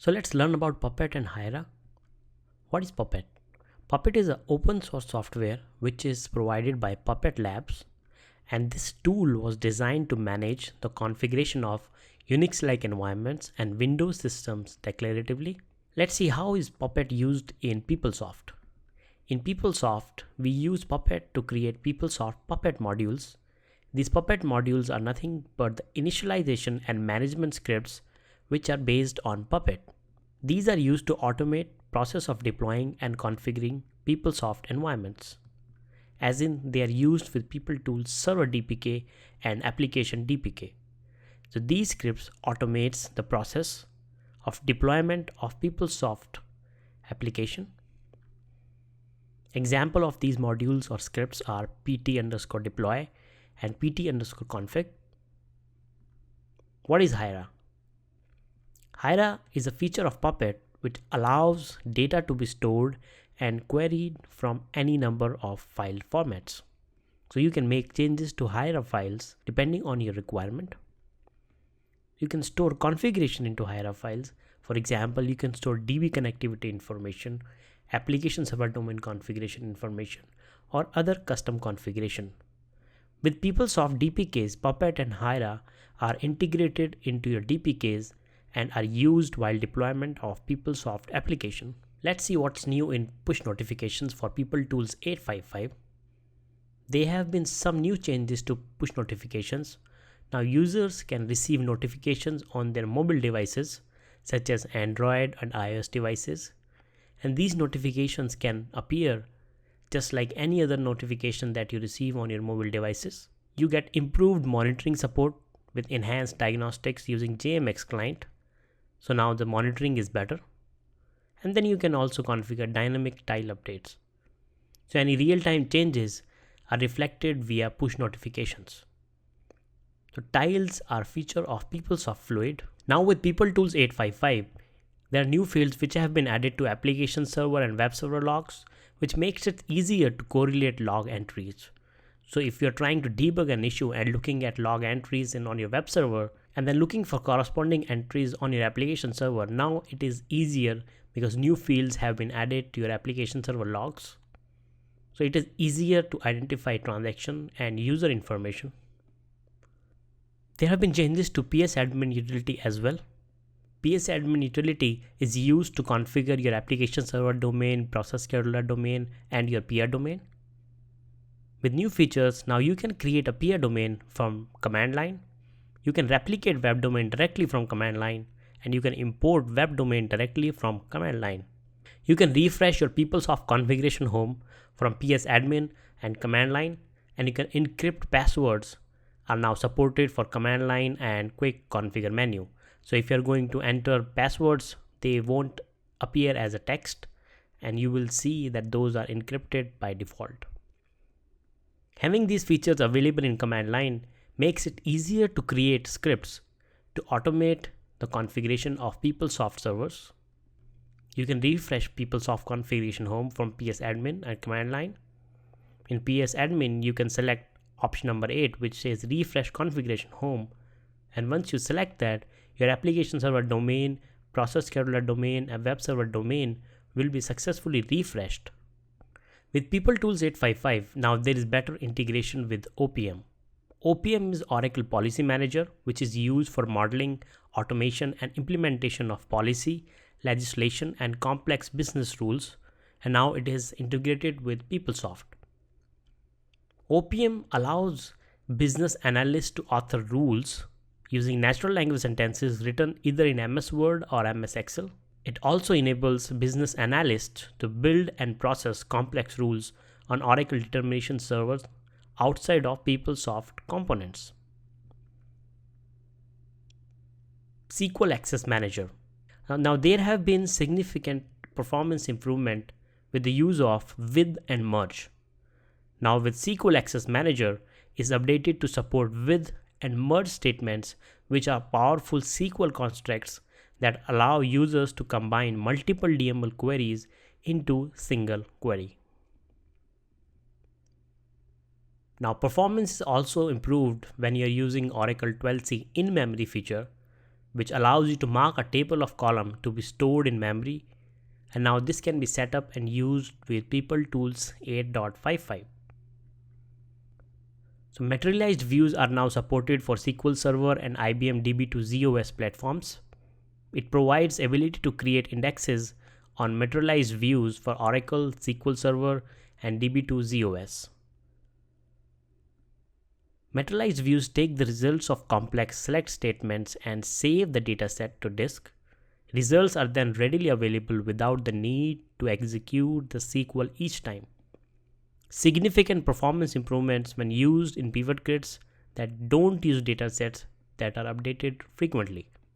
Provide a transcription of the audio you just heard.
So let's learn about Puppet and Hiera. What is Puppet? Puppet is an open source software which is provided by Puppet Labs, and this tool was designed to manage the configuration of Unix-like environments and Windows systems declaratively. Let's see how is Puppet used in PeopleSoft. In PeopleSoft, we use Puppet to create PeopleSoft Puppet modules. These Puppet modules are nothing but the initialization and management scripts which are based on Puppet. These are used to automate process of deploying and configuring PeopleSoft environments, as in they are used with PeopleTools server DPK and application DPK. So these scripts automates the process of deployment of PeopleSoft application. Example of these modules or scripts are pt_deploy and pt_config. What is Hiera? Hiera is a feature of Puppet which allows data to be stored and queried from any number of file formats. So you can make changes to Hiera files depending on your requirement. You can store configuration into Hiera files. For example, you can store DB connectivity information, application server domain configuration information, or other custom configuration. With PeopleSoft DPKs, Puppet and Hiera are integrated into your DPKs and are used while deployment of PeopleSoft application. Let's see what's new in push notifications for PeopleTools 8.5.5. There have been some new changes to push notifications. Now users can receive notifications on their mobile devices such as Android and iOS devices, and these notifications can appear just like any other notification that you receive on your mobile devices. You get improved monitoring support with enhanced diagnostics using JMX client. So now the monitoring is better. And then you can also configure dynamic tile updates. So any real-time changes are reflected via push notifications. So tiles are feature of PeopleSoft Fluid. Now with PeopleTools 8.5.5, there are new fields which have been added to application server and web server logs, which makes it easier to correlate log entries. So if you're trying to debug an issue and looking at log entries on your web server and then looking for corresponding entries on your application server, now it is easier because new fields have been added to your application server logs. So it is easier to identify transaction and user information. There have been changes to PS admin utility as well. PS admin utility is used to configure your application server domain, process scheduler domain, and your peer domain. With new features, now you can create a peer domain from command line. You can replicate web domain directly from command line, and you can import web domain directly from command line. You can refresh your PeopleSoft configuration home from PS admin and command line, and you can encrypt passwords are now supported for command line and quick configure menu. So if you're going to enter passwords, they won't appear as a text, and you will see that those are encrypted by default. Having these features available in command line makes it easier to create scripts to automate the configuration of PeopleSoft servers. You can refresh PeopleSoft configuration home from PS admin and command line. In PS admin, you can select option number 8, which says refresh configuration home. And once you select that, your application server domain, process scheduler domain, and web server domain will be successfully refreshed. With PeopleTools 8.5.5, now there is better integration with OPM. OPM is Oracle Policy Manager, which is used for modeling, automation, and implementation of policy, legislation, and complex business rules, and now it is integrated with PeopleSoft. OPM allows business analysts to author rules using natural language sentences written either in MS Word or MS Excel. It also enables business analysts to build and process complex rules on Oracle determination servers outside of PeopleSoft components. SQL Access Manager. Now there have been significant performance improvement with the use of with and merge. Now with SQL Access Manager is updated to support with and merge statements, which are powerful SQL constructs that allow users to combine multiple DML queries into single query. Now performance is also improved when you're using Oracle 12c in-memory feature. which allows you to mark a table of column to be stored in memory. And now this can be set up and used with PeopleTools 8.55. So materialized views are now supported for SQL Server and IBM DB2ZOS platforms. It provides ability to create indexes on materialized views for Oracle, SQL Server, and DB2ZOS. Materialized views take the results of complex select statements and save the dataset to disk. Results are then readily available without the need to execute the SQL each time. Significant performance improvements when used in pivot grids that don't use datasets that are updated frequently.